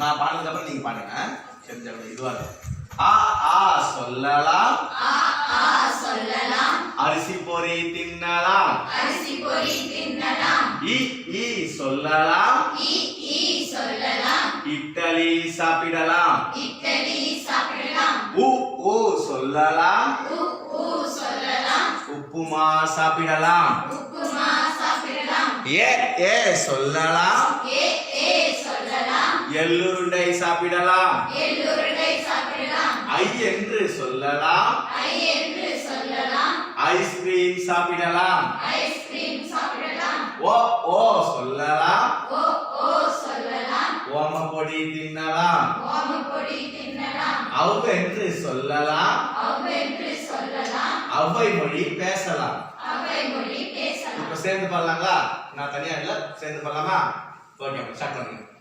நான் பாடுறதுக்கு அப்புறம் நீங்க பாடுங்க. தெரிஞ்ச இதுவா ஆ ஆ சொல்லலாம், ஆ ஆ சொல்லலாம், அரிசி பொரி தின்னலாம், அரிசி பொரி தின்னலாம், இ ஈ சொல்லலாம், இ ஈ சொல்லலாம், இட்லி சாப்பிடலாம், இட்லி சாப்பிடலாம், உ ஊ சொல்லலாம், உ ஊ சொல்லலாம், உப்புமா சாப்பிடலாம், உப்புமா சாப்பிடலாம், ஏ ஏ சொல்லலாம், ஏ ஏ சொல்லலாம், எள்ளுருண்டை சாப்பிடலாம், எள்ளுருண்டை சாப்பிடலாம், ஐ என்று சொல்லலாம், ஐ என்று சொல்லலாம், ஐஸ்கிரீம் சாப்பிடலாம், ஐஸ்கிரீம் சாப்பிடலாம், ஓ ஓ சொல்லலாம், ஓ ஓ சொல்லலாம், ஓமப்பொடி தின்னலாம், ஓமப்பொடி தின்னலாம், அவ் என்று சொல்லலாம், அவ் என்று சொல்லலாம், அவ்வை மொழி பேசலாம். அவை மொழி பேசலாம். இப்ப சேர்ந்து பண்ணலாங்களா? நான் தனியா இல்ல, சேர்ந்து பண்ணலாமா? ஓகே, ஸ்டார்ட் பண்ணுங்க.